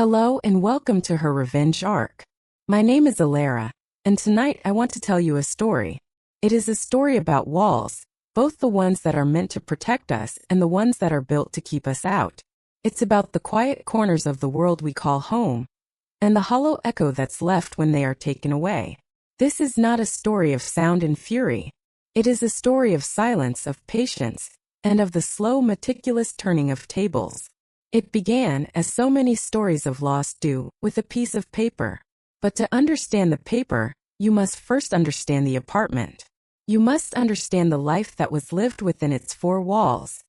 Hello and welcome to her revenge arc. My name is Alara, and tonight I want to tell you a story. It is a story about walls, both the ones that are meant to protect us and the ones that are built to keep us out. It's about the quiet corners of the world we call home, and the hollow echo that's left when they are taken away. This is not a story of sound and fury. It is a story of silence, of patience, and of the slow, meticulous turning of tables. It began, as so many stories of loss do, with a piece of paper. But to understand the paper, you must first understand the apartment. You must understand the life that was lived within its four walls.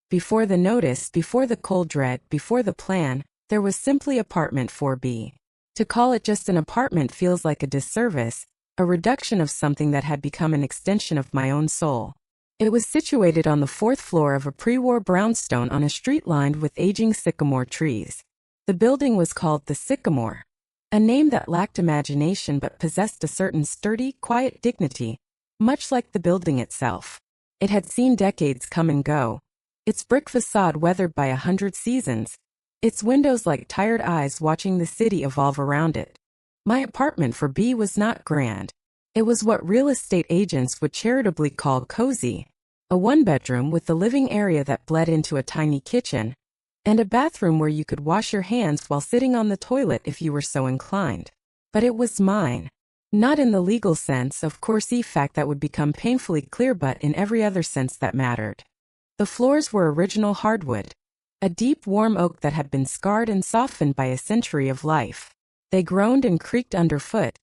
Before the notice, before the cold dread, before the plan, there was simply apartment 4B. To call it just an apartment feels like a disservice, a reduction of something that had become an extension of my own soul. It was situated on the fourth floor of a pre-war brownstone on a street lined with aging sycamore trees. The building was called the Sycamore, a name that lacked imagination but possessed a certain sturdy, quiet dignity, much like the building itself. It had seen decades come and go, its brick facade weathered by 100 seasons, its windows like tired eyes watching the city evolve around it. My apartment for B was not grand. It was what real estate agents would charitably call cozy. A one-bedroom with a living area that bled into a tiny kitchen, and a bathroom where you could wash your hands while sitting on the toilet if you were so inclined. But it was mine. Not in the legal sense, of course, a fact that would become painfully clear, but in every other sense that mattered. The floors were original hardwood, a deep warm oak that had been scarred and softened by a century of life. They groaned and creaked underfoot,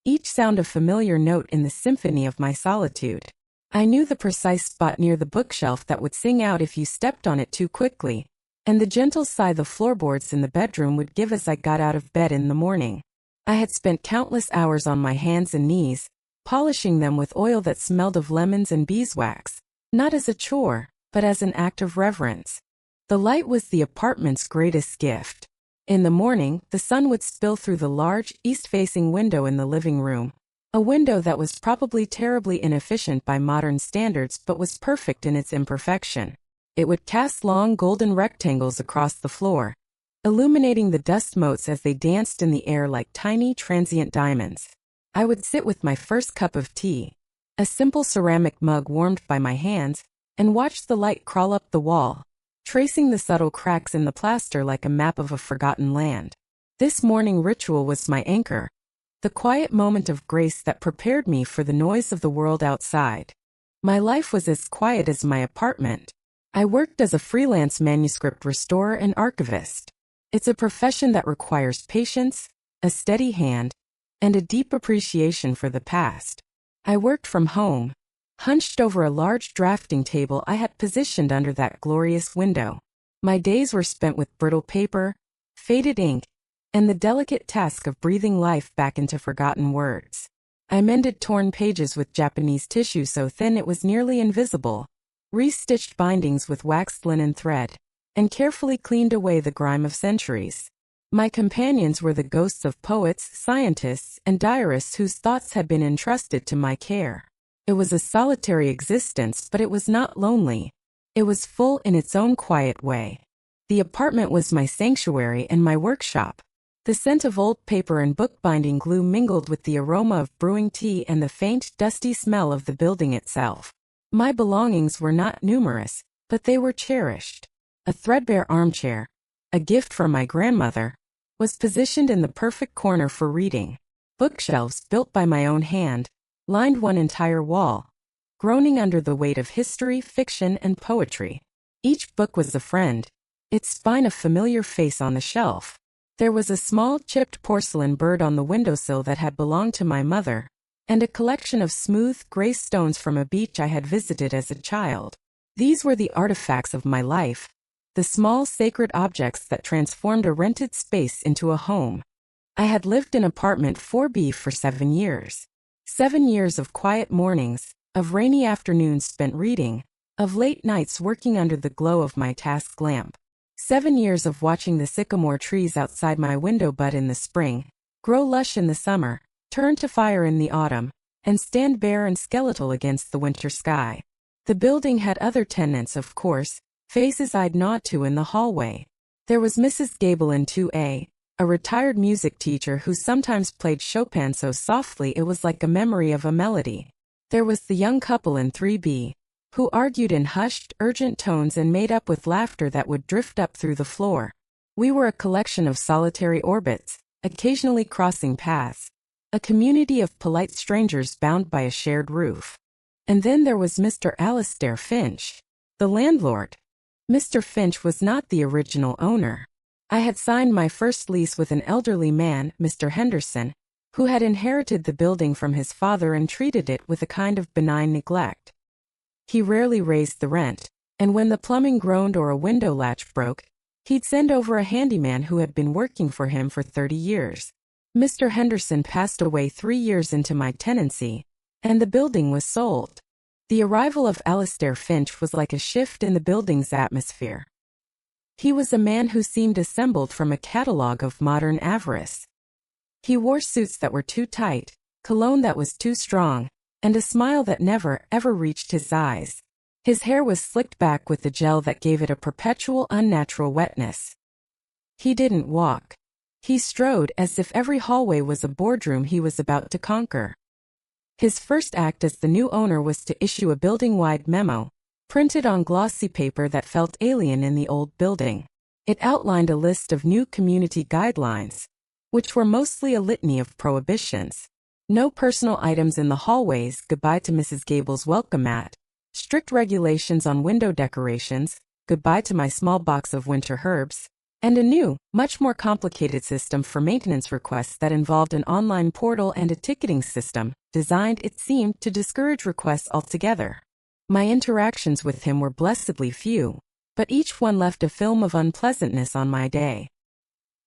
each sound a familiar note in the symphony of my solitude. I knew the precise spot near the bookshelf that would sing out if you stepped on it too quickly, and the gentle sigh the floorboards in the bedroom would give as I got out of bed in the morning. I had spent countless hours on my hands and knees, polishing them with oil that smelled of lemons and beeswax, not as a chore, but as an act of reverence. The light was the apartment's greatest gift. In the morning, the sun would spill through the large, east-facing window in the living room, a window that was probably terribly inefficient by modern standards but was perfect in its imperfection. It would cast long golden rectangles across the floor, illuminating the dust motes as they danced in the air like tiny, transient diamonds. I would sit with my first cup of tea, a simple ceramic mug warmed by my hands, and watch the light crawl up the wall, tracing the subtle cracks in the plaster like a map of a forgotten land. This morning ritual was my anchor, the quiet moment of grace that prepared me for the noise of the world outside. My life was as quiet as my apartment. I worked as a freelance manuscript restorer and archivist. It's a profession that requires patience, a steady hand, and a deep appreciation for the past. I worked from home, hunched over a large drafting table I had positioned under that glorious window. My days were spent with brittle paper, faded ink, and the delicate task of breathing life back into forgotten words. I mended torn pages with Japanese tissue so thin it was nearly invisible, restitched bindings with waxed linen thread, and carefully cleaned away the grime of centuries. My companions were the ghosts of poets, scientists, and diarists whose thoughts had been entrusted to my care. It was a solitary existence, but it was not lonely. It was full in its own quiet way. The apartment was my sanctuary and my workshop. The scent of old paper and bookbinding glue mingled with the aroma of brewing tea and the faint, dusty smell of the building itself. My belongings were not numerous, but they were cherished. A threadbare armchair, a gift from my grandmother, was positioned in the perfect corner for reading. Bookshelves, built by my own hand, lined one entire wall, groaning under the weight of history, fiction, and poetry. Each book was a friend, its spine a familiar face on the shelf. There was a small, chipped porcelain bird on the windowsill that had belonged to my mother, and a collection of smooth, gray stones from a beach I had visited as a child. These were the artifacts of my life, the small, sacred objects that transformed a rented space into a home. I had lived in apartment 4B for 7 years. 7 years of quiet mornings, of rainy afternoons spent reading, of late nights working under the glow of my task lamp. 7 years of watching the sycamore trees outside my window bud in the spring, grow lush in the summer, turn to fire in the autumn, and stand bare and skeletal against the winter sky. The building had other tenants, of course, faces I'd nod to in the hallway. There was Mrs. Gable in 2A, a retired music teacher who sometimes played Chopin so softly it was like a memory of a melody. There was the young couple in 3B, who argued in hushed, urgent tones and made up with laughter that would drift up through the floor. We were a collection of solitary orbits, occasionally crossing paths, a community of polite strangers bound by a shared roof. And then there was Mr. Alistair Finch, the landlord. Mr. Finch was not the original owner. I had signed my first lease with an elderly man, Mr. Henderson, who had inherited the building from his father and treated it with a kind of benign neglect. He rarely raised the rent, and when the plumbing groaned or a window latch broke, he'd send over a handyman who had been working for him for 30 years. Mr. Henderson passed away 3 years into my tenancy, and the building was sold. The arrival of Alistair Finch was like a shift in the building's atmosphere. He was a man who seemed assembled from a catalogue of modern avarice. He wore suits that were too tight, cologne that was too strong, and a smile that never, ever reached his eyes. His hair was slicked back with the gel that gave it a perpetual unnatural wetness. He didn't walk. He strode as if every hallway was a boardroom he was about to conquer. His first act as the new owner was to issue a building-wide memo, printed on glossy paper that felt alien in the old building. It outlined a list of new community guidelines, which were mostly a litany of prohibitions. No personal items in the hallways, goodbye to Mrs. Gable's welcome mat, strict regulations on window decorations, goodbye to my small box of winter herbs, and a new, much more complicated system for maintenance requests that involved an online portal and a ticketing system, designed, it seemed, to discourage requests altogether. My interactions with him were blessedly few, but each one left a film of unpleasantness on my day.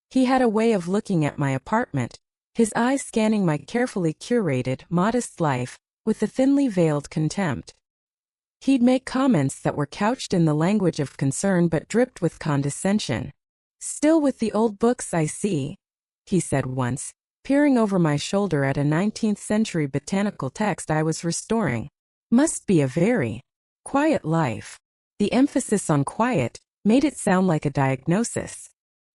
He had a way of looking at my apartment, his eyes scanning my carefully curated, modest life, with a thinly veiled contempt. He'd make comments that were couched in the language of concern but dripped with condescension. "Still with the old books, I see," he said once, peering over my shoulder at a 19th-century botanical text I was restoring. "Must be a very quiet life." The emphasis on quiet made it sound like a diagnosis.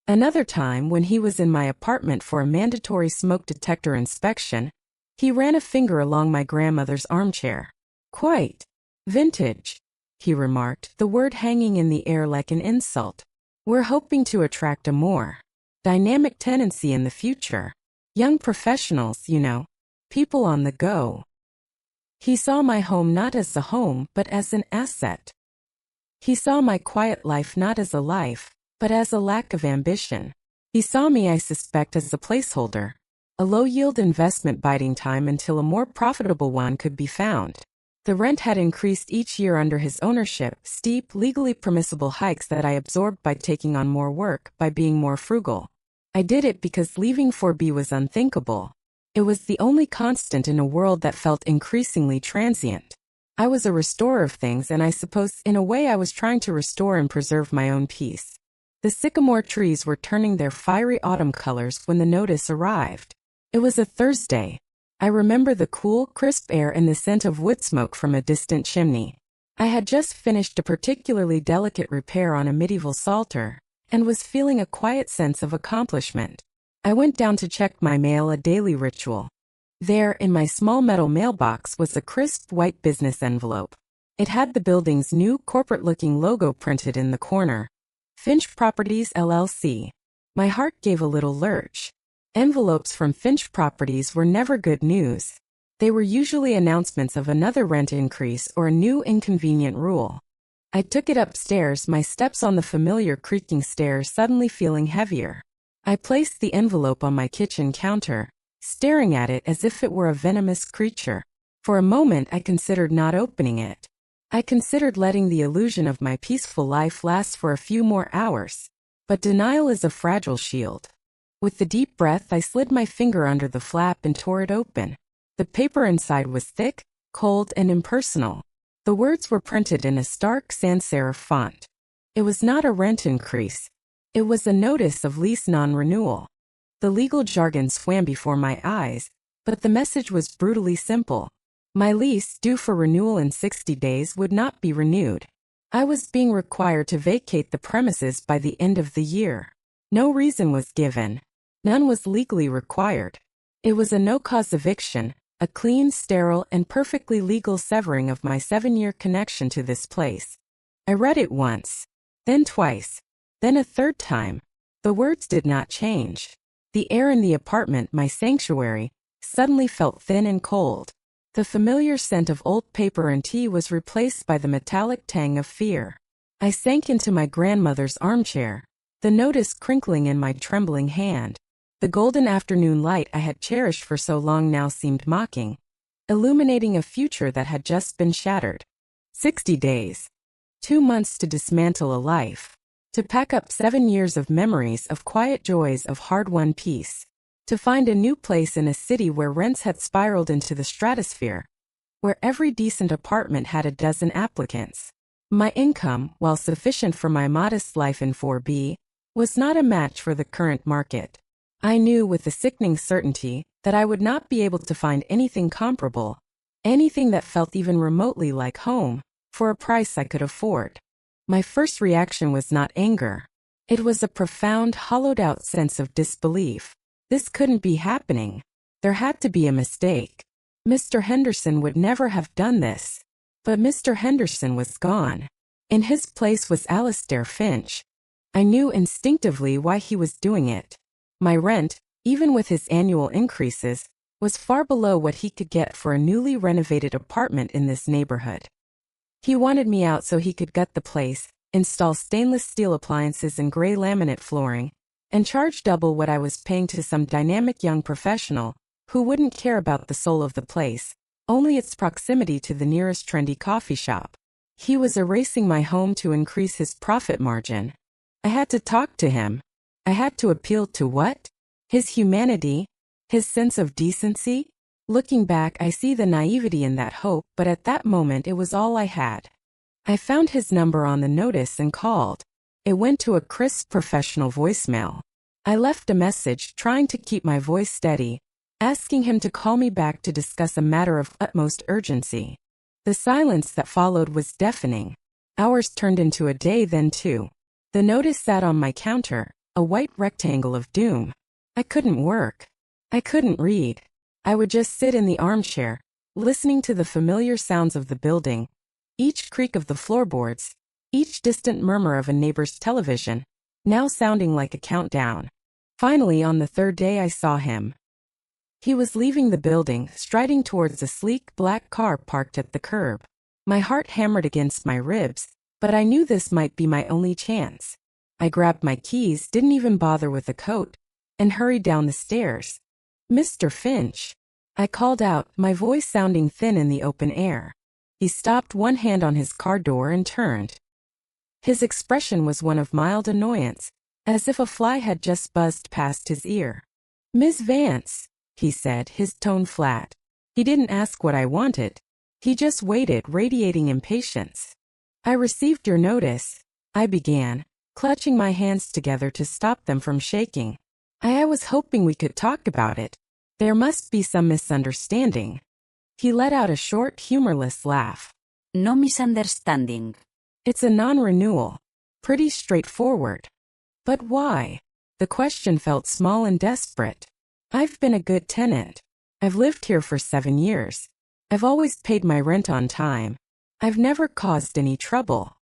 Another time, when he was in my apartment for a mandatory smoke detector inspection, he ran a finger along my grandmother's armchair. "Quite vintage," he remarked, the word hanging in the air like an insult. "We're hoping to attract a more dynamic tenancy in the future. Young professionals, you know. People on the go." He saw my home not as a home, but as an asset. He saw my quiet life not as a life, but as a lack of ambition. He saw me, I suspect, as a placeholder, a low-yield investment biding time until a more profitable one could be found. The rent had increased each year under his ownership, steep, legally permissible hikes that I absorbed by taking on more work, by being more frugal. I did it because leaving 4B was unthinkable. It was the only constant in a world that felt increasingly transient. I was a restorer of things, and I suppose in a way I was trying to restore and preserve my own peace. The sycamore trees were turning their fiery autumn colors when the notice arrived. It was a Thursday. I remember the cool, crisp air and the scent of wood smoke from a distant chimney. I had just finished a particularly delicate repair on a medieval psalter, and was feeling a quiet sense of accomplishment. I went down to check my mail, a daily ritual. There, in my small metal mailbox, was a crisp white business envelope. It had the building's new corporate-looking logo printed in the corner. Finch Properties, LLC. My heart gave a little lurch. Envelopes from Finch Properties were never good news. They were usually announcements of another rent increase or a new inconvenient rule. I took it upstairs, my steps on the familiar creaking stairs suddenly feeling heavier. I placed the envelope on my kitchen counter, staring at it as if it were a venomous creature. For a moment I considered not opening it. I considered letting the illusion of my peaceful life last for a few more hours. But denial is a fragile shield. With a deep breath, I slid my finger under the flap and tore it open. The paper inside was thick, cold, and impersonal. The words were printed in a stark sans-serif font. It was not a rent increase. It was a notice of lease non-renewal. The legal jargon swam before my eyes, but the message was brutally simple. My lease, due for renewal in 60 days, would not be renewed. I was being required to vacate the premises by the end of the year. No reason was given. None was legally required. It was a no-cause eviction, a clean, sterile, and perfectly legal severing of my 7-year connection to this place. I read it once, then twice, then a third time. The words did not change. The air in the apartment, my sanctuary, suddenly felt thin and cold. The familiar scent of old paper and tea was replaced by the metallic tang of fear. I sank into my grandmother's armchair, the notice crinkling in my trembling hand. The golden afternoon light I had cherished for so long now seemed mocking, illuminating a future that had just been shattered. 60 days. 2 months to dismantle a life. To pack up 7 years of memories of quiet joys of hard-won peace. To find a new place in a city where rents had spiraled into the stratosphere. Where every decent apartment had a dozen applicants. My income, while sufficient for my modest life in 4B, was not a match for the current market. I knew with a sickening certainty that I would not be able to find anything comparable, anything that felt even remotely like home, for a price I could afford. My first reaction was not anger. It was a profound, hollowed-out sense of disbelief. This couldn't be happening. There had to be a mistake. Mr. Henderson would never have done this. But Mr. Henderson was gone. In his place was Alistair Finch. I knew instinctively why he was doing it. My rent, even with his annual increases, was far below what he could get for a newly renovated apartment in this neighborhood. He wanted me out so he could gut the place, install stainless steel appliances and gray laminate flooring, and charge double what I was paying to some dynamic young professional who wouldn't care about the soul of the place, only its proximity to the nearest trendy coffee shop. He was erasing my home to increase his profit margin. I had to talk to him. I had to appeal to what? His humanity? His sense of decency? Looking back, I see the naivety in that hope, but at that moment it was all I had. I found his number on the notice and called. It went to a crisp professional voicemail. I left a message trying to keep my voice steady, asking him to call me back to discuss a matter of utmost urgency. The silence that followed was deafening. Hours turned into a day, then 2. The notice sat on my counter, a white rectangle of doom. I couldn't work. I couldn't read. I would just sit in the armchair, listening to the familiar sounds of the building, each creak of the floorboards, each distant murmur of a neighbor's television, now sounding like a countdown. Finally, on the 3rd day, I saw him. He was leaving the building, striding towards a sleek black car parked at the curb. My heart hammered against my ribs, but I knew this might be my only chance. I grabbed my keys, didn't even bother with a coat, and hurried down the stairs. "Mr. Finch," I called out, my voice sounding thin in the open air. He stopped, one hand on his car door, and turned. His expression was one of mild annoyance, as if a fly had just buzzed past his ear. "Miss Vance," he said, his tone flat. He didn't ask what I wanted. He just waited, radiating impatience. "I received your notice," I began, clutching my hands together to stop them from shaking. I was hoping we could talk about it. There must be some misunderstanding." He let out a short, humorless laugh. "No misunderstanding. "It's a non-renewal. Pretty straightforward." "But why?" The question felt small and desperate. "I've been a good tenant. I've lived here for 7 years. I've always paid my rent on time. I've never caused any trouble."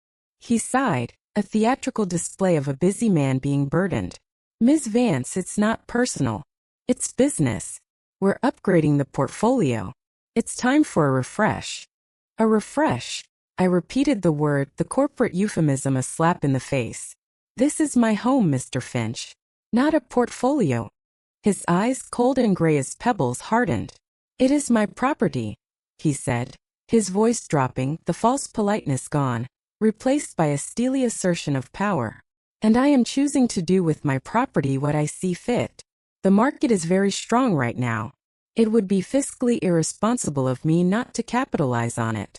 He sighed, a theatrical display of a busy man being burdened. "Ms. Vance, it's not personal. It's business. We're upgrading the portfolio. It's time for a refresh." "A refresh?" I repeated the word, the corporate euphemism a slap in the face. "This is my home, Mr. Finch. Not a portfolio." His eyes, cold and gray as pebbles, hardened. "It is my property," he said, his voice dropping, the false politeness gone, replaced by a steely assertion of power. "And I am choosing to do with my property what I see fit. The market is very strong right now. It would be fiscally irresponsible of me not to capitalize on it."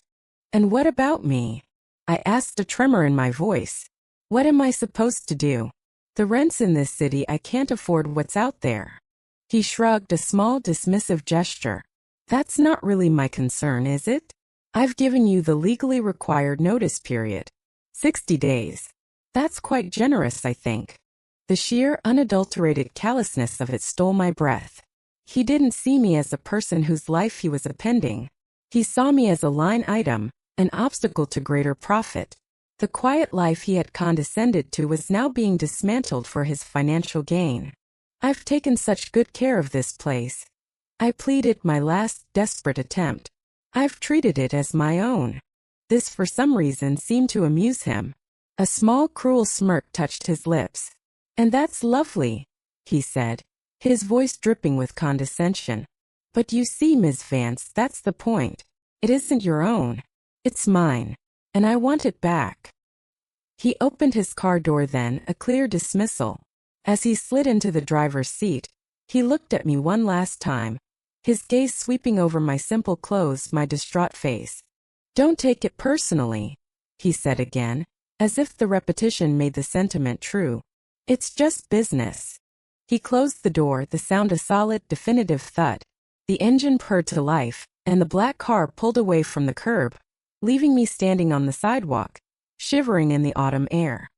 "And what about me?" I asked, a tremor in my voice. "What am I supposed to do? The rents in this city, I can't afford what's out there." He shrugged, a small dismissive gesture. "That's not really my concern, is it? I've given you the legally required notice period. 60 days. That's quite generous, I think." The sheer, unadulterated callousness of it stole my breath. He didn't see me as a person whose life he was appending. He saw me as a line item, an obstacle to greater profit. The quiet life he had condescended to was now being dismantled for his financial gain. "I've taken such good care of this place," I pleaded, my last desperate attempt. "I've treated it as my own." This for some reason seemed to amuse him. A small cruel smirk touched his lips. "And that's lovely," he said, his voice dripping with condescension. "But you see, Miss Vance, that's the point. It isn't your own. It's mine. And I want it back." He opened his car door then, a clear dismissal. As he slid into the driver's seat, he looked at me one last time, his gaze sweeping over my simple clothes, my distraught face. "Don't take it personally," he said again, as if the repetition made the sentiment true. "It's just business." He closed the door, the sound a solid, definitive thud. The engine purred to life, and the black car pulled away from the curb, leaving me standing on the sidewalk, shivering in the autumn air.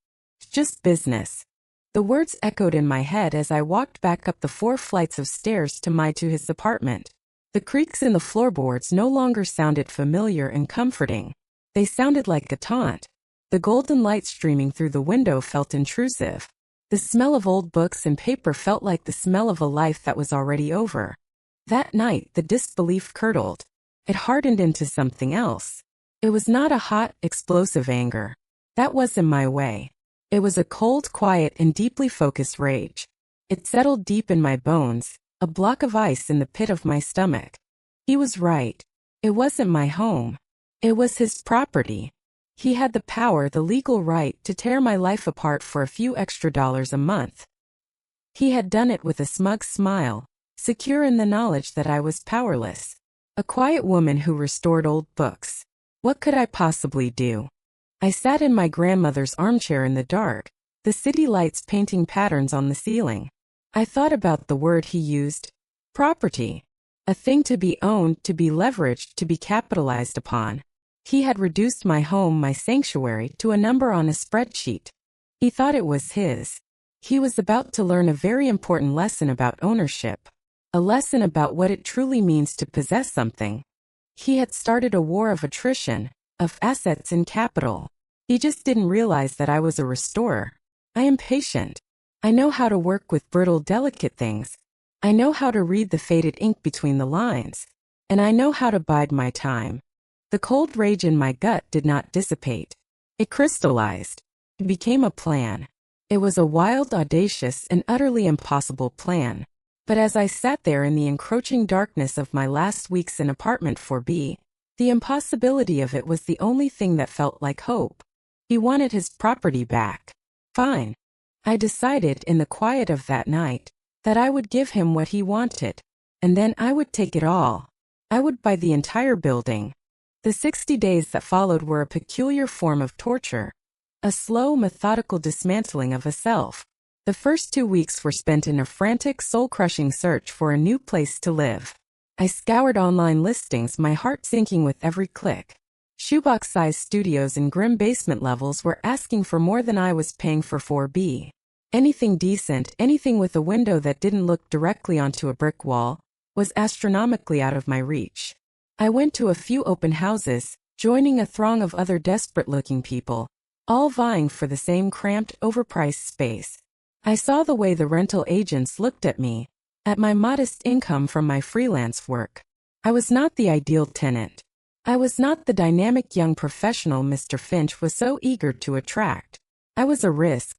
Just business. The words echoed in my head as I walked back up the 4 flights of stairs to his apartment. The creaks in the floorboards no longer sounded familiar and comforting. They sounded like a taunt. The golden light streaming through the window felt intrusive. The smell of old books and paper felt like the smell of a life that was already over. That night, the disbelief curdled. It hardened into something else. It was not a hot, explosive anger. That wasn't my way. It was a cold, quiet, and deeply focused rage. It settled deep in my bones, a block of ice in the pit of my stomach. He was right. It wasn't my home. It was his property. He had the power, the legal right, to tear my life apart for a few extra dollars a month. He had done it with a smug smile, secure in the knowledge that I was powerless. A quiet woman who restored old books. What could I possibly do? I sat in my grandmother's armchair in the dark, the city lights painting patterns on the ceiling. I thought about the word he used. Property. A thing to be owned, to be leveraged, to be capitalized upon. He had reduced my home, my sanctuary, to a number on a spreadsheet. He thought it was his. He was about to learn a very important lesson about ownership. A lesson about what it truly means to possess something. He had started a war of attrition, of assets and capital. He just didn't realize that I was a restorer. I am patient. I know how to work with brittle, delicate things. I know how to read the faded ink between the lines. And I know how to bide my time. The cold rage in my gut did not dissipate. It crystallized. It became a plan. It was a wild, audacious, and utterly impossible plan. But as I sat there in the encroaching darkness of my last weeks in apartment 4B, the impossibility of it was the only thing that felt like hope. He wanted his property back. Fine. I decided in the quiet of that night that I would give him what he wanted, and then I would take it all. I would buy the entire building. The 60 days that followed were a peculiar form of torture, a slow, methodical dismantling of a self. The first 2 weeks were spent in a frantic, soul-crushing search for a new place to live. I scoured online listings, my heart sinking with every click. Shoebox-sized studios in grim basement levels were asking for more than I was paying for 4B. Anything decent, anything with a window that didn't look directly onto a brick wall, was astronomically out of my reach. I went to a few open houses, joining a throng of other desperate-looking people, all vying for the same cramped, overpriced space. I saw the way the rental agents looked at me, at my modest income from my freelance work. I was not the ideal tenant. I was not the dynamic young professional Mr. Finch was so eager to attract. I was a risk.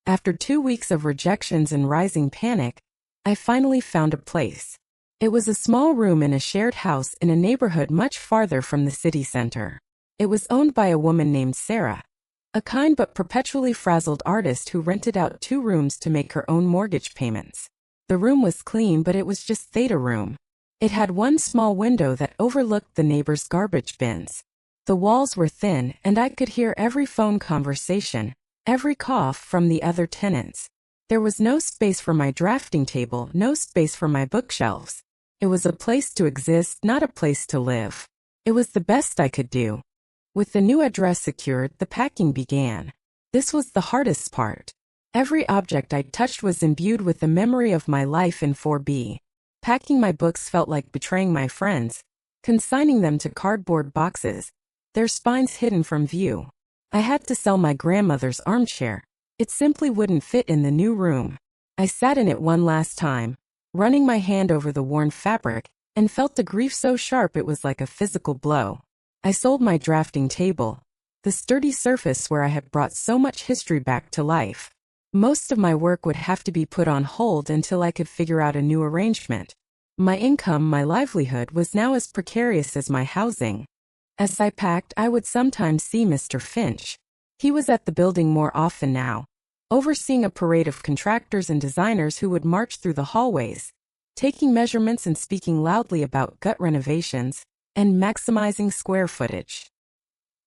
After 2 weeks of rejections and rising panic, I finally found a place. It was a small room in a shared house in a neighborhood much farther from the city center. It was owned by a woman named Sarah, a kind but perpetually frazzled artist who rented out 2 rooms to make her own mortgage payments. The room was clean, but it was just Theta room. It had one small window that overlooked the neighbor's garbage bins. The walls were thin, and I could hear every phone conversation, every cough from the other tenants. There was no space for my drafting table, no space for my bookshelves. It was a place to exist, not a place to live. It was the best I could do. With the new address secured, the packing began. This was the hardest part. Every object I touched was imbued with the memory of my life in 4B. Packing my books felt like betraying my friends, consigning them to cardboard boxes, their spines hidden from view. I had to sell my grandmother's armchair. It simply wouldn't fit in the new room. I sat in it one last time, running my hand over the worn fabric, and felt the grief so sharp it was like a physical blow. I sold my drafting table, the sturdy surface where I had brought so much history back to life. Most of my work would have to be put on hold until I could figure out a new arrangement. My income, my livelihood, was now as precarious as my housing. As I packed, I would sometimes see Mr. Finch. He was at the building more often now, overseeing a parade of contractors and designers who would march through the hallways, taking measurements and speaking loudly about gut renovations and maximizing square footage.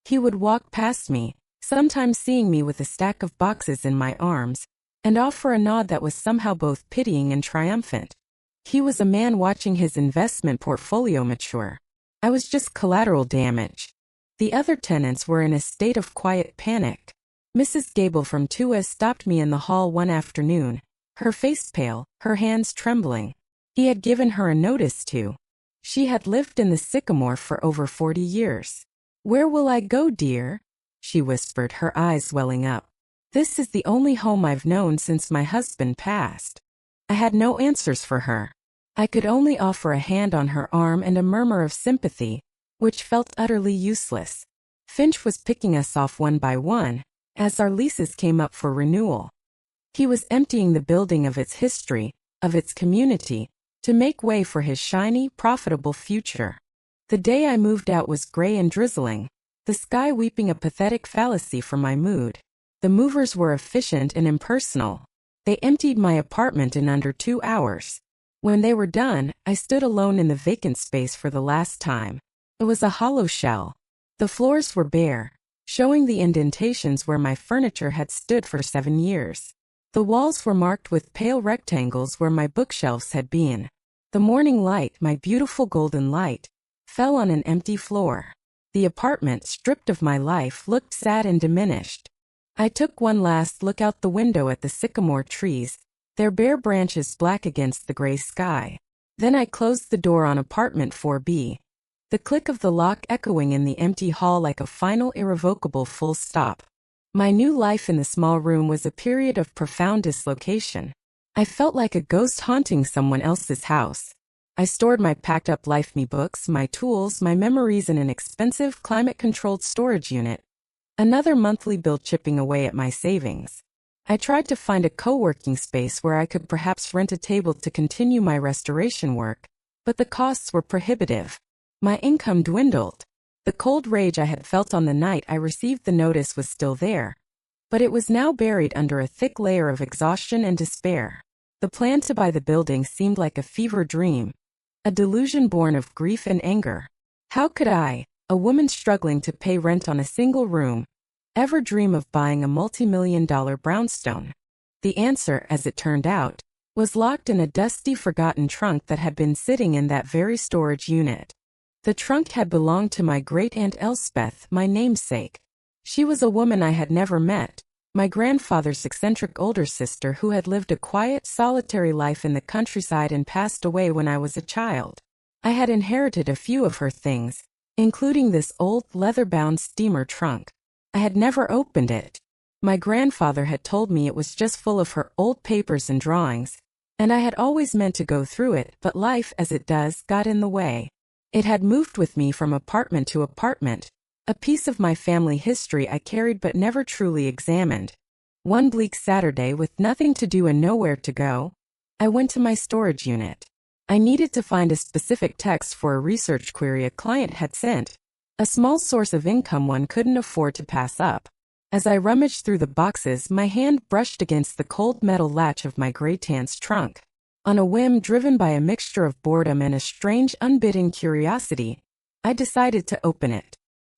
He would walk past me, sometimes seeing me with a stack of boxes in my arms, and offer a nod that was somehow both pitying and triumphant. He was a man watching his investment portfolio mature. I was just collateral damage. The other tenants were in a state of quiet panic. Mrs. Gable from 2S stopped me in the hall one afternoon, her face pale, her hands trembling. He had given her a notice to. She had lived in the Sycamore for over 40 years. "Where will I go, dear?" she whispered, her eyes welling up. "This is the only home I've known since my husband passed." I had no answers for her. I could only offer a hand on her arm and a murmur of sympathy, which felt utterly useless. Finch was picking us off one by one, as our leases came up for renewal. He was emptying the building of its history, of its community, to make way for his shiny, profitable future. The day I moved out was gray and drizzling, the sky weeping a pathetic fallacy for my mood. The movers were efficient and impersonal. They emptied my apartment in under 2 hours. When they were done, I stood alone in the vacant space for the last time. It was a hollow shell. The floors were bare, showing the indentations where my furniture had stood for 7 years. The walls were marked with pale rectangles where my bookshelves had been. The morning light, my beautiful golden light, fell on an empty floor. The apartment, stripped of my life, looked sad and diminished. I took one last look out the window at the sycamore trees, their bare branches black against the gray sky. Then I closed the door on apartment 4B, the click of the lock echoing in the empty hall like a final irrevocable full stop. My new life in the small room was a period of profound dislocation. I felt like a ghost haunting someone else's house. I stored my packed-up Life Me books, my tools, my memories in an expensive, climate-controlled storage unit. Another monthly bill chipping away at my savings. I tried to find a co-working space where I could perhaps rent a table to continue my restoration work, but the costs were prohibitive. My income dwindled. The cold rage I had felt on the night I received the notice was still there, but it was now buried under a thick layer of exhaustion and despair. The plan to buy the building seemed like a fever dream, a delusion born of grief and anger. How could I, a woman struggling to pay rent on a single room, ever dream of buying a multi-million-dollar brownstone? The answer, as it turned out, was locked in a dusty, forgotten trunk that had been sitting in that very storage unit. The trunk had belonged to my great-aunt Elspeth, my namesake. She was a woman I had never met, my grandfather's eccentric older sister who had lived a quiet, solitary life in the countryside and passed away when I was a child. I had inherited a few of her things, including this old, leather-bound steamer trunk. I had never opened it. My grandfather had told me it was just full of her old papers and drawings, and I had always meant to go through it, but life, as it does, got in the way. It had moved with me from apartment to apartment, a piece of my family history I carried but never truly examined. One bleak Saturday, with nothing to do and nowhere to go, I went to my storage unit. I needed to find a specific text for a research query a client had sent, a small source of income one couldn't afford to pass up. As I rummaged through the boxes, my hand brushed against the cold metal latch of my gray-tant's trunk. On a whim driven by a mixture of boredom and a strange, unbidden curiosity, I decided to open it.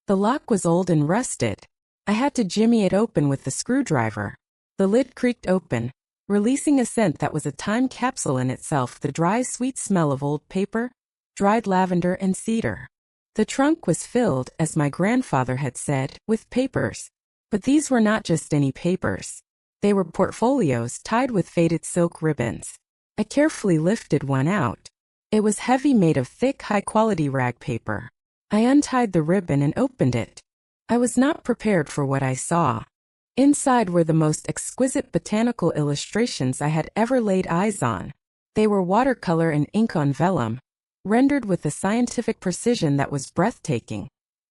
The lock was old and rusted. I had to jimmy it open with the screwdriver. The lid creaked open, releasing a scent that was a time capsule in itself, the dry, sweet smell of old paper, dried lavender and cedar. The trunk was filled, as my grandfather had said, with papers. But these were not just any papers. They were portfolios tied with faded silk ribbons. I carefully lifted one out. It was heavy, made of thick, high-quality rag paper. I untied the ribbon and opened it. I was not prepared for what I saw. Inside were the most exquisite botanical illustrations I had ever laid eyes on. They were watercolor and ink on vellum, rendered with a scientific precision that was breathtaking,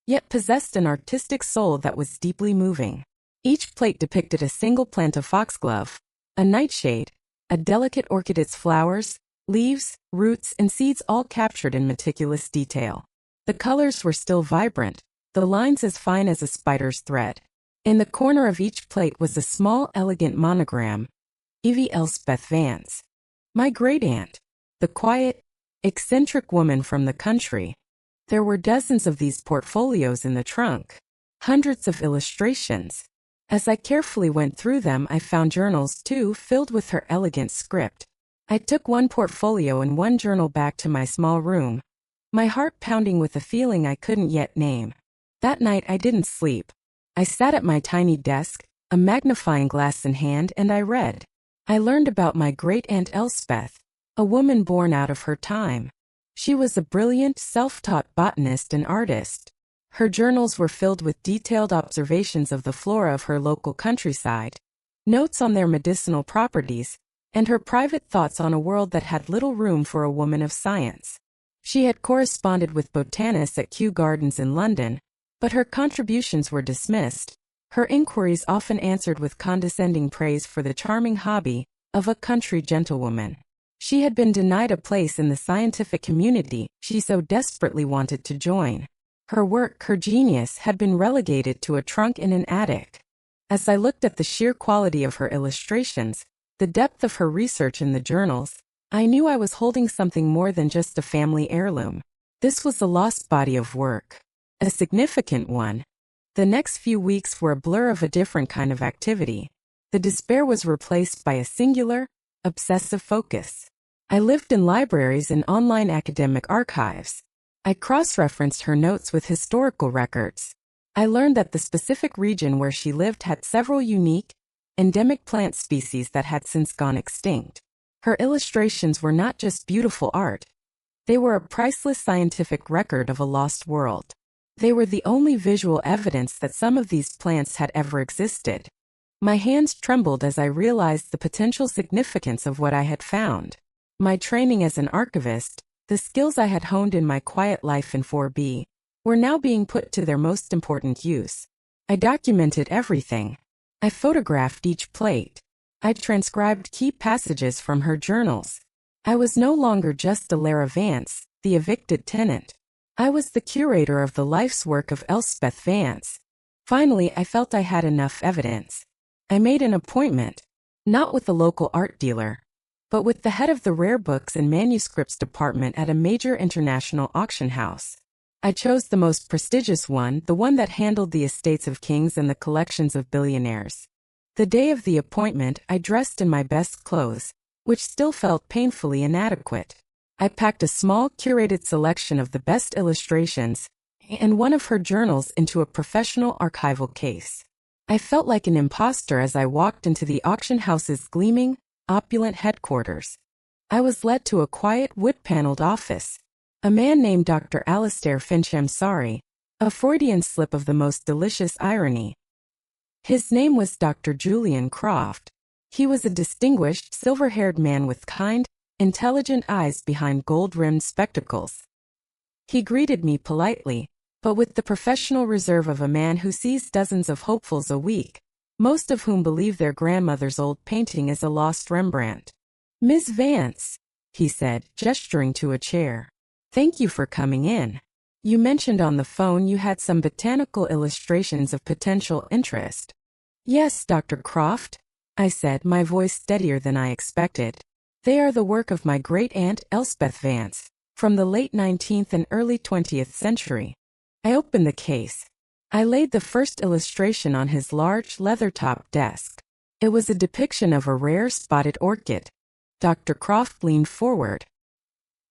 yet possessed an artistic soul that was deeply moving. Each plate depicted a single plant of foxglove, a nightshade, a delicate orchid, its flowers, leaves, roots, and seeds all captured in meticulous detail. The colors were still vibrant, the lines as fine as a spider's thread. In the corner of each plate was a small, elegant monogram, Evie Elspeth Vance. My great-aunt, the quiet, eccentric woman from the country. There were dozens of these portfolios in the trunk, hundreds of illustrations. As I carefully went through them, I found journals too, filled with her elegant script. I took one portfolio and one journal back to my small room, my heart pounding with a feeling I couldn't yet name. That night I didn't sleep. I sat at my tiny desk, a magnifying glass in hand, and I read. I learned about my great-aunt Elspeth, a woman born out of her time. She was a brilliant, self-taught botanist and artist. Her journals were filled with detailed observations of the flora of her local countryside, notes on their medicinal properties, and her private thoughts on a world that had little room for a woman of science. She had corresponded with botanists at Kew Gardens in London, but her contributions were dismissed, her inquiries often answered with condescending praise for the charming hobby of a country gentlewoman. She had been denied a place in the scientific community she so desperately wanted to join. Her work, her genius, had been relegated to a trunk in an attic. As I looked at the sheer quality of her illustrations, the depth of her research in the journals, I knew I was holding something more than just a family heirloom. This was a lost body of work, a significant one. The next few weeks were a blur of a different kind of activity. The despair was replaced by a singular, obsessive focus. I lived in libraries and online academic archives. I cross-referenced her notes with historical records. I learned that the specific region where she lived had several unique, endemic plant species that had since gone extinct. Her illustrations were not just beautiful art. They were a priceless scientific record of a lost world. They were the only visual evidence that some of these plants had ever existed. My hands trembled as I realized the potential significance of what I had found. My training as an archivist, the skills I had honed in my quiet life in 4B, were now being put to their most important use. I documented everything. I photographed each plate. I transcribed key passages from her journals. I was no longer just Lara Vance, the evicted tenant. I was the curator of the life's work of Elspeth Vance. Finally, I felt I had enough evidence. I made an appointment, not with the local art dealer, but with the head of the rare books and manuscripts department at a major international auction house. I chose the most prestigious one, the one that handled the estates of kings and the collections of billionaires. The day of the appointment, I dressed in my best clothes, which still felt painfully inadequate. I packed a small, curated selection of the best illustrations and one of her journals into a professional archival case. I felt like an imposter as I walked into the auction house's gleaming, opulent headquarters. I was led to a quiet, wood-paneled office. A man named Dr. Alistair Finch-Sorry, a Freudian slip of the most delicious irony. His name was Dr. Julian Croft. He was a distinguished, silver-haired man with kind, intelligent eyes behind gold-rimmed spectacles. He greeted me politely, but with the professional reserve of a man who sees dozens of hopefuls a week, most of whom believe their grandmother's old painting is a lost Rembrandt. "Miss Vance," he said, gesturing to a chair. "Thank you for coming in. You mentioned on the phone you had some botanical illustrations of potential interest." "Yes, Dr. Croft," I said, my voice steadier than I expected. "They are the work of my great-aunt Elspeth Vance, from the late 19th and early 20th century." I opened the case. I laid the first illustration on his large, leather-topped desk. It was a depiction of a rare spotted orchid. Dr. Croft leaned forward.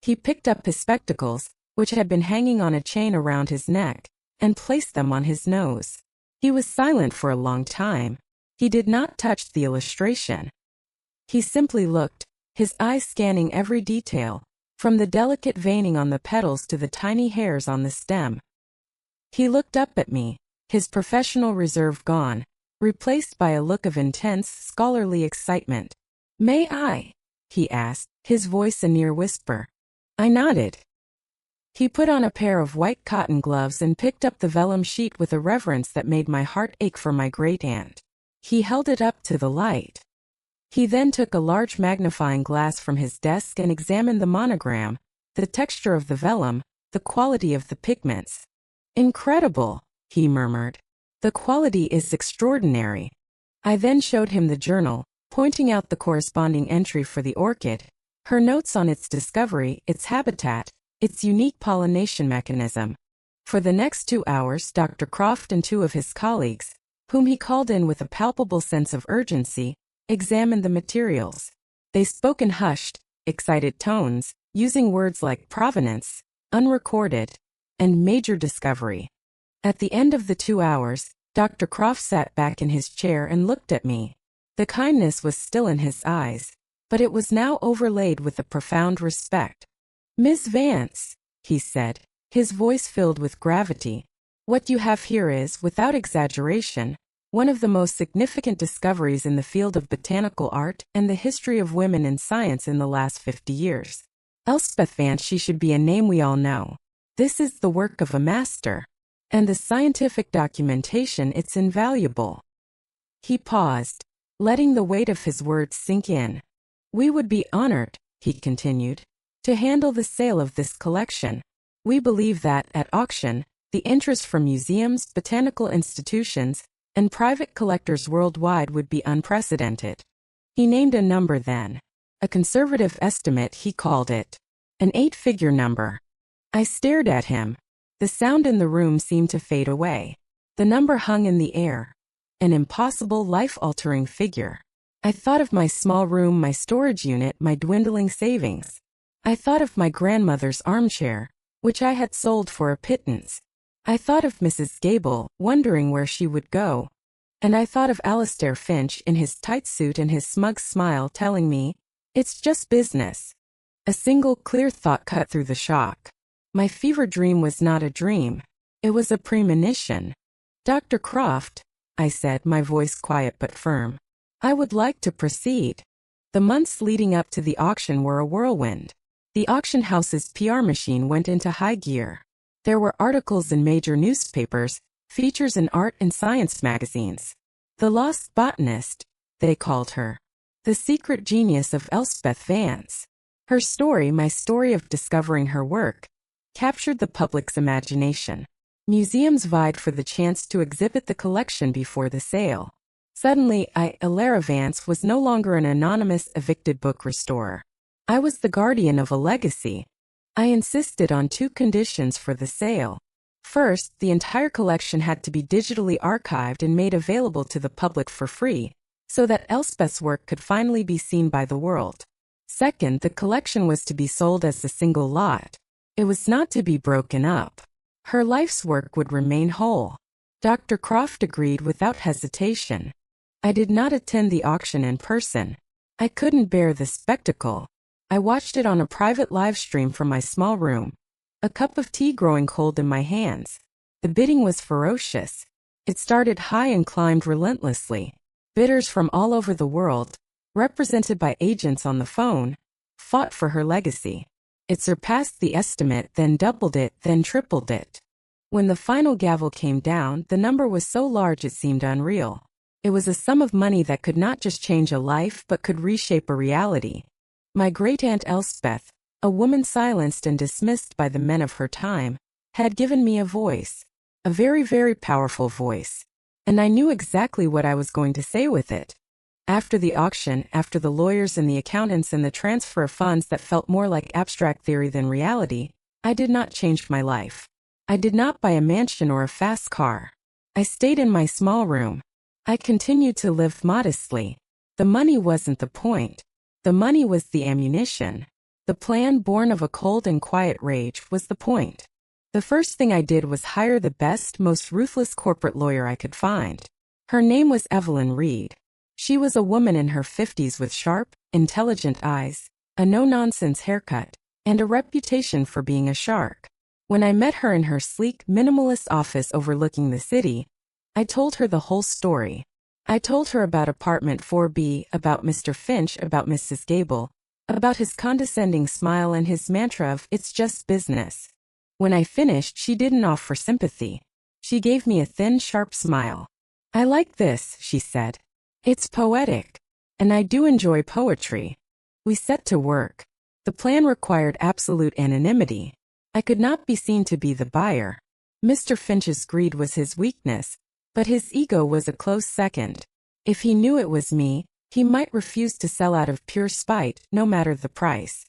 He picked up his spectacles, which had been hanging on a chain around his neck, and placed them on his nose. He was silent for a long time. He did not touch the illustration. He simply looked, his eyes scanning every detail, from the delicate veining on the petals to the tiny hairs on the stem. He looked up at me, his professional reserve gone, replaced by a look of intense, scholarly excitement. "May I?" he asked, his voice a near whisper. I nodded. He put on a pair of white cotton gloves and picked up the vellum sheet with a reverence that made my heart ache for my great-aunt. He held it up to the light. He then took a large magnifying glass from his desk and examined the monogram, the texture of the vellum, the quality of the pigments. "Incredible," he murmured. "The quality is extraordinary." I then showed him the journal, pointing out the corresponding entry for the orchid, her notes on its discovery, its habitat, its unique pollination mechanism. For the next 2 hours, Dr. Croft and 2 of his colleagues, whom he called in with a palpable sense of urgency, examined the materials. They spoke in hushed, excited tones, using words like provenance, unrecorded, and major discovery. At the end of the 2 hours, Dr. Croft sat back in his chair and looked at me. The kindness was still in his eyes, but it was now overlaid with a profound respect. "Miss Vance," he said, his voice filled with gravity, "what you have here is, without exaggeration, one of the most significant discoveries in the field of botanical art and the history of women in science in the last 50 years. Elspeth Vance, she should be a name we all know. This is the work of a master. And the scientific documentation, it's invaluable." He paused, letting the weight of his words sink in. "We would be honored," he continued, "to handle the sale of this collection. We believe that, at auction, the interest from museums, botanical institutions, and private collectors worldwide would be unprecedented." He named a number then. A conservative estimate, he called it. An 8-figure number. I stared at him. The sound in the room seemed to fade away. The number hung in the air. An impossible, life-altering figure. I thought of my small room, my storage unit, my dwindling savings. I thought of my grandmother's armchair, which I had sold for a pittance. I thought of Mrs. Gable, wondering where she would go. And I thought of Alistair Finch in his tight suit and his smug smile telling me, "It's just business." A single clear thought cut through the shock. My fever dream was not a dream. It was a premonition. "Dr. Croft," I said, my voice quiet but firm, "I would like to proceed." The months leading up to the auction were a whirlwind. The auction house's PR machine went into high gear. There were articles in major newspapers, features in art and science magazines. The lost botanist, they called her. The secret genius of Elspeth Vance. Her story, my story of discovering her work, captured the public's imagination. Museums vied for the chance to exhibit the collection before the sale. Suddenly, Alara Vance, was no longer an anonymous, evicted book restorer. I was the guardian of a legacy. I insisted on 2 conditions for the sale. First, the entire collection had to be digitally archived and made available to the public for free, so that Elspeth's work could finally be seen by the world. Second, the collection was to be sold as a single lot. It was not to be broken up. Her life's work would remain whole. Dr. Croft agreed without hesitation. I did not attend the auction in person. I couldn't bear the spectacle. I watched it on a private live stream from my small room, a cup of tea growing cold in my hands. The bidding was ferocious. It started high and climbed relentlessly. Bidders from all over the world, represented by agents on the phone, fought for her legacy. It surpassed the estimate, then doubled it, then tripled it. When the final gavel came down, the number was so large it seemed unreal. It was a sum of money that could not just change a life but could reshape a reality. My great-aunt Elspeth, a woman silenced and dismissed by the men of her time, had given me a voice. A very, very powerful voice. And I knew exactly what I was going to say with it. After the auction, after the lawyers and the accountants and the transfer of funds that felt more like abstract theory than reality, I did not change my life. I did not buy a mansion or a fast car. I stayed in my small room. I continued to live modestly. The money wasn't the point. The money was the ammunition. The plan, born of a cold and quiet rage, was the point. The first thing I did was hire the best, most ruthless corporate lawyer I could find. Her name was Evelyn Reed. She was a woman in her 50s with sharp, intelligent eyes, a no-nonsense haircut, and a reputation for being a shark. When I met her in her sleek, minimalist office overlooking the city, I told her the whole story. I told her about apartment 4B, about Mr. Finch, about Mrs. Gable, about his condescending smile and his mantra of, "It's just business." When I finished, she didn't offer sympathy. She gave me a thin, sharp smile. "I like this," she said. "It's poetic. And I do enjoy poetry." We set to work. The plan required absolute anonymity. I could not be seen to be the buyer. Mr. Finch's greed was his weakness, but his ego was a close second. If he knew it was me, he might refuse to sell out of pure spite, no matter the price.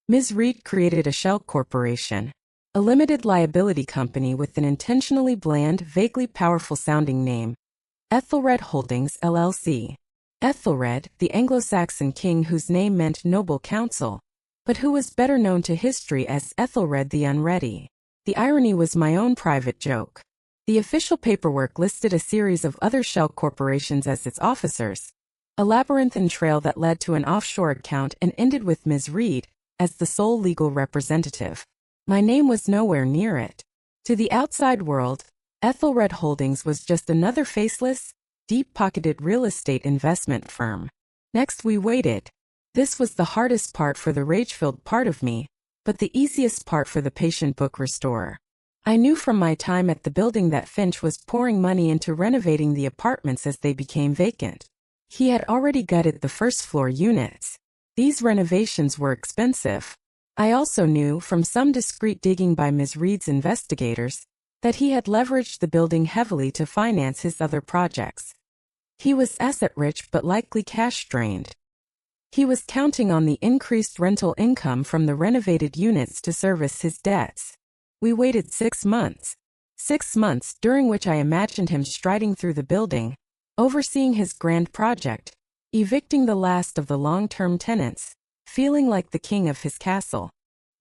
Ms. Reed created a shell corporation, a limited liability company with an intentionally bland, vaguely powerful-sounding name, Ethelred Holdings, LLC. Ethelred, the Anglo-Saxon king whose name meant noble counsel, but who was better known to history as Ethelred the Unready. The irony was my own private joke. The official paperwork listed a series of other shell corporations as its officers, a labyrinthine trail that led to an offshore account and ended with Ms. Reed as the sole legal representative. My name was nowhere near it. To the outside world, Ethelred Holdings was just another faceless, deep-pocketed real estate investment firm. Next we waited. This was the hardest part for the rage-filled part of me, but the easiest part for the patient book restorer. I knew from my time at the building that Finch was pouring money into renovating the apartments as they became vacant. He had already gutted the first-floor units. These renovations were expensive. I also knew, from some discreet digging by Ms. Reed's investigators, that he had leveraged the building heavily to finance his other projects. He was asset-rich but likely cash-strained. He was counting on the increased rental income from the renovated units to service his debts. We waited 6 months. 6 months during which I imagined him striding through the building, overseeing his grand project, evicting the last of the long-term tenants, feeling like the king of his castle.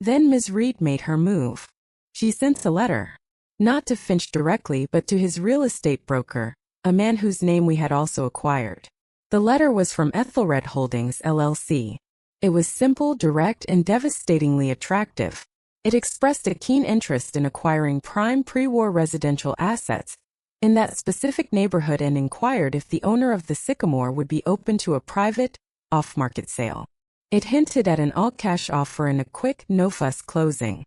Then Ms. Reed made her move. She sent a letter. Not to Finch directly but to his real estate broker, a man whose name we had also acquired. The letter was from Ethelred Holdings, LLC. It was simple, direct, and devastatingly attractive. It expressed a keen interest in acquiring prime pre-war residential assets in that specific neighborhood and inquired if the owner of the Sycamore would be open to a private, off-market sale. It hinted at an all-cash offer and a quick, no-fuss closing.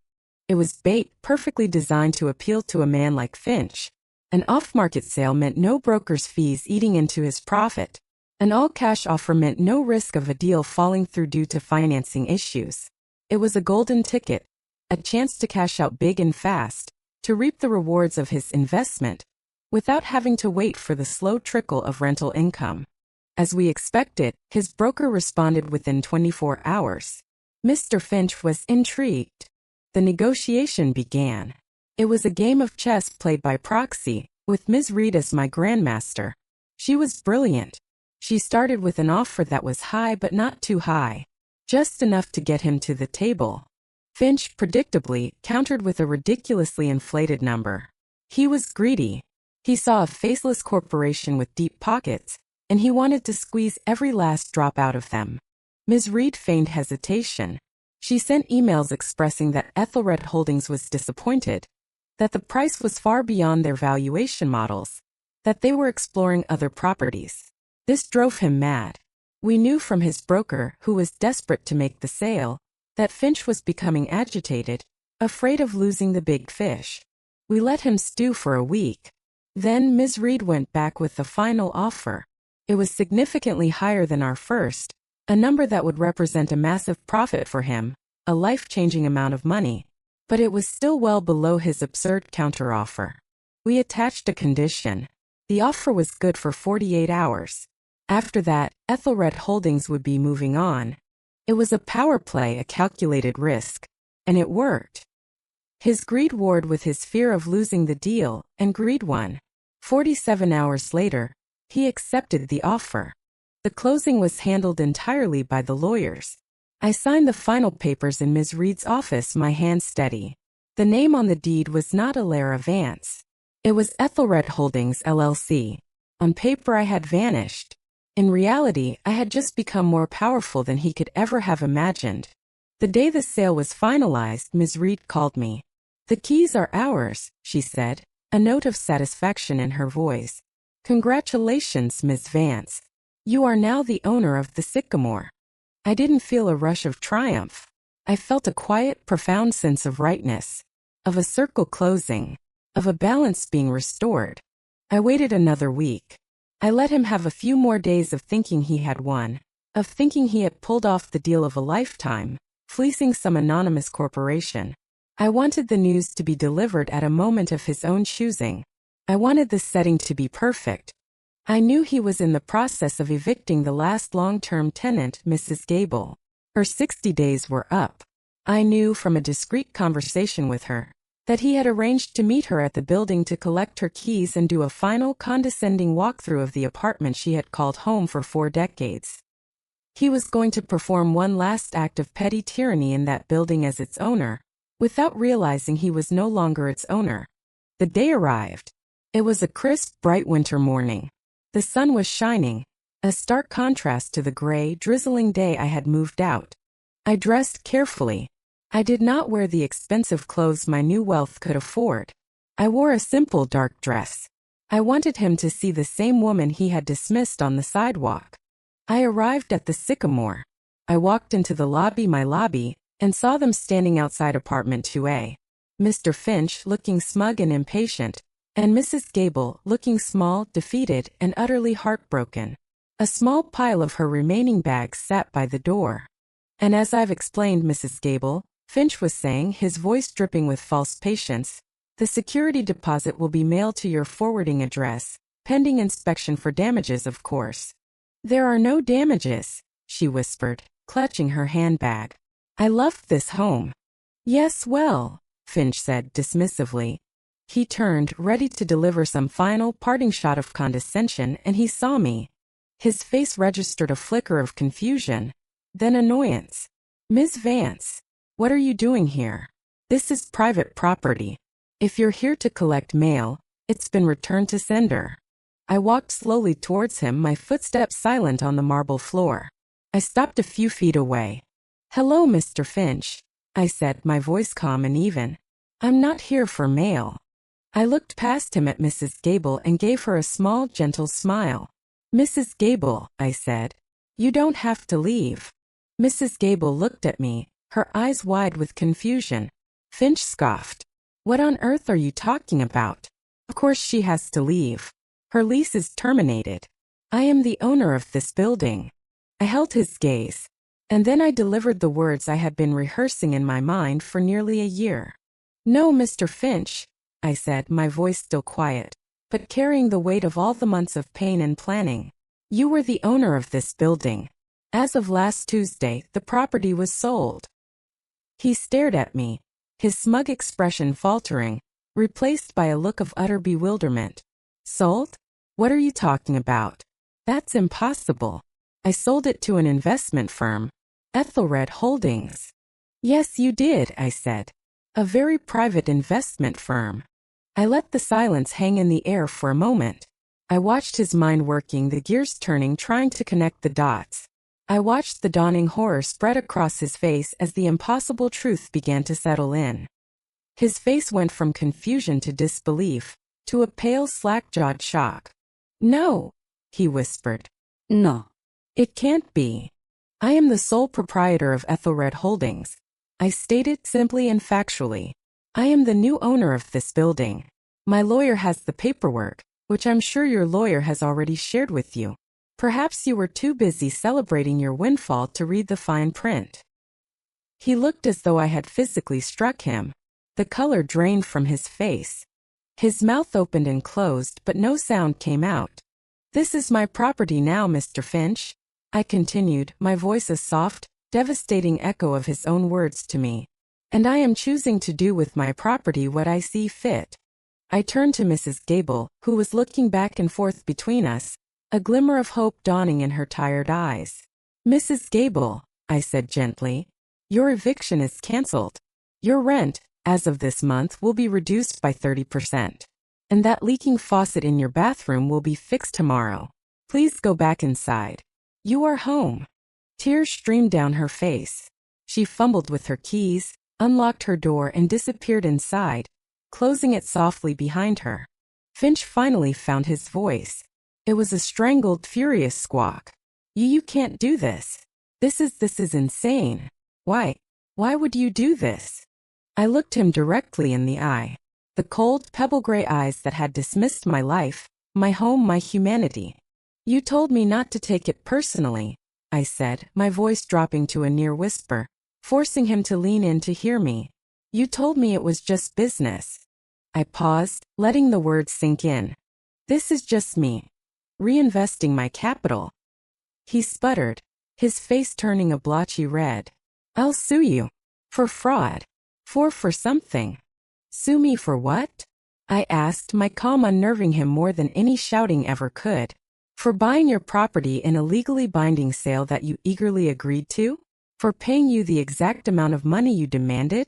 It was bait, perfectly designed to appeal to a man like Finch. An off-market sale meant no broker's fees eating into his profit. An all-cash offer meant no risk of a deal falling through due to financing issues. It was a golden ticket, a chance to cash out big and fast, to reap the rewards of his investment, without having to wait for the slow trickle of rental income. As we expected, his broker responded within 24 hours. Mr. Finch was intrigued. The negotiation began. It was a game of chess played by proxy, with Ms. Reed as my grandmaster. She was brilliant. She started with an offer that was high but not too high, just enough to get him to the table. Finch, predictably, countered with a ridiculously inflated number. He was greedy. He saw a faceless corporation with deep pockets, and he wanted to squeeze every last drop out of them. Ms. Reed feigned hesitation. She sent emails expressing that Ethelred Holdings was disappointed, that the price was far beyond their valuation models, that they were exploring other properties. This drove him mad. We knew from his broker, who was desperate to make the sale, that Finch was becoming agitated, afraid of losing the big fish. We let him stew for a week. Then Ms. Reed went back with the final offer. It was significantly higher than our first, a number that would represent a massive profit for him, a life-changing amount of money. But it was still well below his absurd counteroffer. We attached a condition. The offer was good for 48 hours. After that, Ethelred Holdings would be moving on. It was a power play, a calculated risk. And it worked. His greed warred with his fear of losing the deal, and greed won. 47 hours later, he accepted the offer. The closing was handled entirely by the lawyers. I signed the final papers in Ms. Reed's office, my hand steady. The name on the deed was not Alara Vance. It was Ethelred Holdings, LLC. On paper I had vanished. In reality, I had just become more powerful than he could ever have imagined. The day the sale was finalized, Ms. Reed called me. "The keys are ours," she said, a note of satisfaction in her voice. "Congratulations, Miss Vance. You are now the owner of the Sycamore." I didn't feel a rush of triumph. I felt a quiet, profound sense of rightness, of a circle closing, of a balance being restored. I waited another week. I let him have a few more days of thinking he had won, of thinking he had pulled off the deal of a lifetime, fleecing some anonymous corporation. I wanted the news to be delivered at a moment of his own choosing. I wanted the setting to be perfect. I knew he was in the process of evicting the last long-term tenant, Mrs. Gable. Her 60 days were up. I knew from a discreet conversation with her that he had arranged to meet her at the building to collect her keys and do a final condescending walkthrough of the apartment she had called home for 4 decades. He was going to perform one last act of petty tyranny in that building as its owner, without realizing he was no longer its owner. The day arrived. It was a crisp, bright winter morning. The sun was shining, a stark contrast to the gray, drizzling day I had moved out. I dressed carefully. I did not wear the expensive clothes my new wealth could afford. I wore a simple dark dress. I wanted him to see the same woman he had dismissed on the sidewalk. I arrived at the Sycamore. I walked into the lobby, my lobby, and saw them standing outside apartment 2A. Mr. Finch, looking smug and impatient, and Mrs. Gable, looking small, defeated, and utterly heartbroken. A small pile of her remaining bags sat by the door. "And as I've explained, Mrs. Gable," Finch was saying, his voice dripping with false patience, "the security deposit will be mailed to your forwarding address, pending inspection for damages, of course." "There are no damages," she whispered, clutching her handbag. "I loved this home." "Yes, well," Finch said dismissively. He turned, ready to deliver some final parting shot of condescension, and he saw me. His face registered a flicker of confusion, then annoyance. "Miss Vance, what are you doing here? This is private property. If you're here to collect mail, it's been returned to sender." I walked slowly towards him, my footsteps silent on the marble floor. I stopped a few feet away. "Hello, Mr. Finch," I said, my voice calm and even. "I'm not here for mail." I looked past him at Mrs. Gable and gave her a small, gentle smile. "Mrs. Gable," I said, "you don't have to leave." Mrs. Gable looked at me, her eyes wide with confusion. Finch scoffed. "What on earth are you talking about? Of course she has to leave. Her lease is terminated. I am the owner of this building." I held his gaze, and then I delivered the words I had been rehearsing in my mind for nearly a year. "No, Mr. Finch," I said, my voice still quiet, but carrying the weight of all the months of pain and planning. "You were the owner of this building. As of last Tuesday, the property was sold." He stared at me, his smug expression faltering, replaced by a look of utter bewilderment. "Sold? What are you talking about? That's impossible. I sold it to an investment firm, Ethelred Holdings." "Yes, you did," I said. "A very private investment firm." I let the silence hang in the air for a moment. I watched his mind working, the gears turning, trying to connect the dots. I watched the dawning horror spread across his face as the impossible truth began to settle in. His face went from confusion to disbelief, to a pale, slack-jawed shock. "No," he whispered. No. "It can't be. I am the sole proprietor of Ethelred Holdings," I stated simply and factually. "I am the new owner of this building. My lawyer has the paperwork, which I'm sure your lawyer has already shared with you. Perhaps you were too busy celebrating your windfall to read the fine print." He looked as though I had physically struck him. The color drained from his face. His mouth opened and closed, but no sound came out. "This is my property now, Mr. Finch," I continued, my voice a soft, devastating echo of his own words to me. "And I am choosing to do with my property what I see fit." I turned to Mrs. Gable, who was looking back and forth between us, a glimmer of hope dawning in her tired eyes. "Mrs. Gable," I said gently, "your eviction is cancelled. Your rent, as of this month, will be reduced by 30%. And that leaking faucet in your bathroom will be fixed tomorrow. Please go back inside. You are home. Tears streamed down her face. She fumbled with her keys, unlocked her door and disappeared inside, closing it softly behind her. Finch finally found his voice. It was a strangled, furious squawk. You can't do this. This is insane. Why would you do this? I looked him directly in the eye. The cold, pebble-gray eyes that had dismissed my life, my home, my humanity. You told me not to take it personally, I said, my voice dropping to a near whisper, forcing him to lean in to hear me. You told me it was just business. I paused, letting the words sink in. This is just me. Reinvesting my capital. He sputtered, his face turning a blotchy red. I'll sue you. For fraud. For something. Sue me for what? I asked, my calm unnerving him more than any shouting ever could. For buying your property in a legally binding sale that you eagerly agreed to? For paying you the exact amount of money you demanded?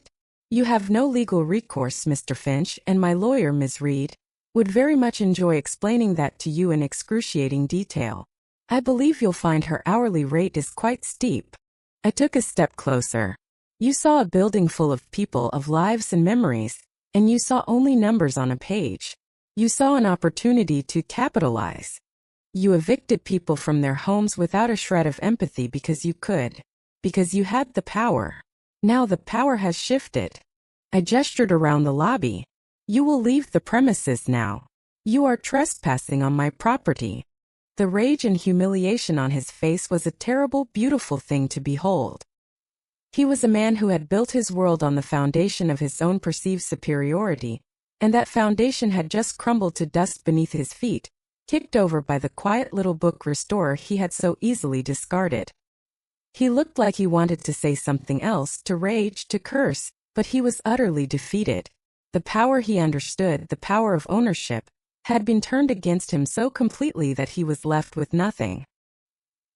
You have no legal recourse, Mr. Finch, and my lawyer, Ms. Reed, would very much enjoy explaining that to you in excruciating detail. I believe you'll find her hourly rate is quite steep. I took a step closer. You saw a building full of people, of lives and memories, and you saw only numbers on a page. You saw an opportunity to capitalize. You evicted people from their homes without a shred of empathy because you could. Because you had the power. Now the power has shifted. I gestured around the lobby. You will leave the premises now. You are trespassing on my property. The rage and humiliation on his face was a terrible, beautiful thing to behold. He was a man who had built his world on the foundation of his own perceived superiority, and that foundation had just crumbled to dust beneath his feet, kicked over by the quiet little book restorer he had so easily discarded. He looked like he wanted to say something else, to rage, to curse, but he was utterly defeated. The power he understood, the power of ownership, had been turned against him so completely that he was left with nothing.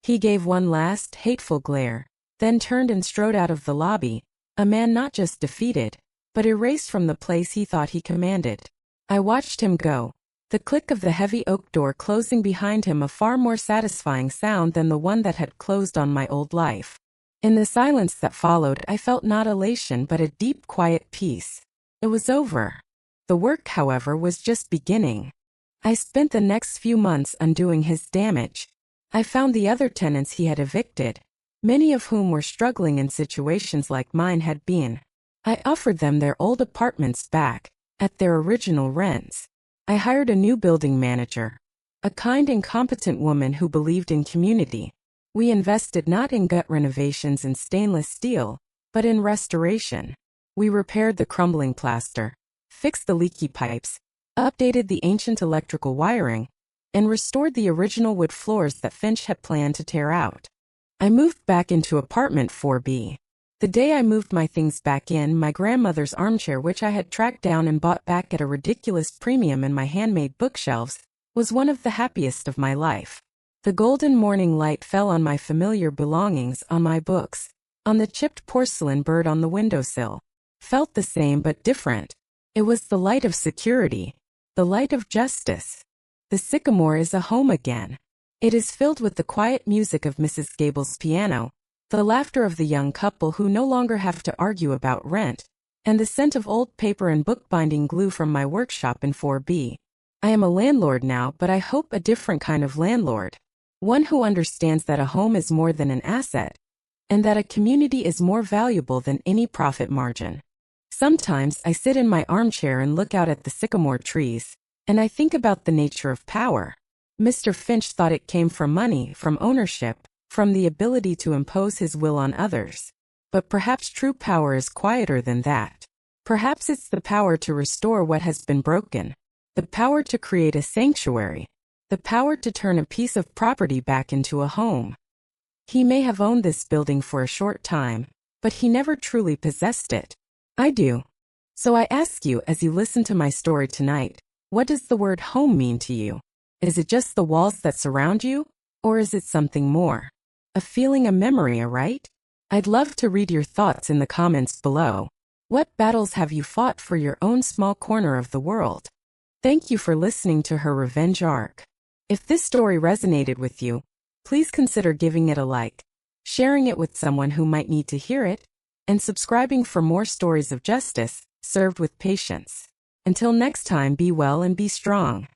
He gave one last, hateful glare, then turned and strode out of the lobby, a man not just defeated, but erased from the place he thought he commanded. I watched him go, the click of the heavy oak door closing behind him a far more satisfying sound than the one that had closed on my old life. In the silence that followed, I felt not elation but a deep, quiet peace. It was over. The work, however, was just beginning. I spent the next few months undoing his damage. I found the other tenants he had evicted, many of whom were struggling in situations like mine had been. I offered them their old apartments back, at their original rents. I hired a new building manager, a kind and competent woman who believed in community. We invested not in gut renovations and stainless steel, but in restoration. We repaired the crumbling plaster, fixed the leaky pipes, updated the ancient electrical wiring, and restored the original wood floors that Finch had planned to tear out. I moved back into apartment 4B. The day I moved my things back in, my grandmother's armchair, which I had tracked down and bought back at a ridiculous premium, and my handmade bookshelves, was one of the happiest of my life. The golden morning light fell on my familiar belongings, on my books, on the chipped porcelain bird on the windowsill. Felt the same but different. It was the light of security, the light of justice. The sycamore is a home again. It is filled with the quiet music of Mrs. Gable's piano, the laughter of the young couple who no longer have to argue about rent, and the scent of old paper and bookbinding glue from my workshop in 4B. I am a landlord now, but I hope a different kind of landlord. One who understands that a home is more than an asset, and that a community is more valuable than any profit margin. Sometimes I sit in my armchair and look out at the sycamore trees, and I think about the nature of power. Mr. Finch thought it came from money, from ownership, from the ability to impose his will on others. But perhaps true power is quieter than that. Perhaps it's the power to restore what has been broken, the power to create a sanctuary, the power to turn a piece of property back into a home. He may have owned this building for a short time, but he never truly possessed it. I do. So I ask you, as you listen to my story tonight, what does the word home mean to you? Is it just the walls that surround you? Or is it something more? A feeling, a memory, a right? I'd love to read your thoughts in the comments below. What battles have you fought for your own small corner of the world? Thank you for listening to her revenge arc. If this story resonated with you, please consider giving it a like, sharing it with someone who might need to hear it, and subscribing for more stories of justice, served with patience. Until next time, be well and be strong.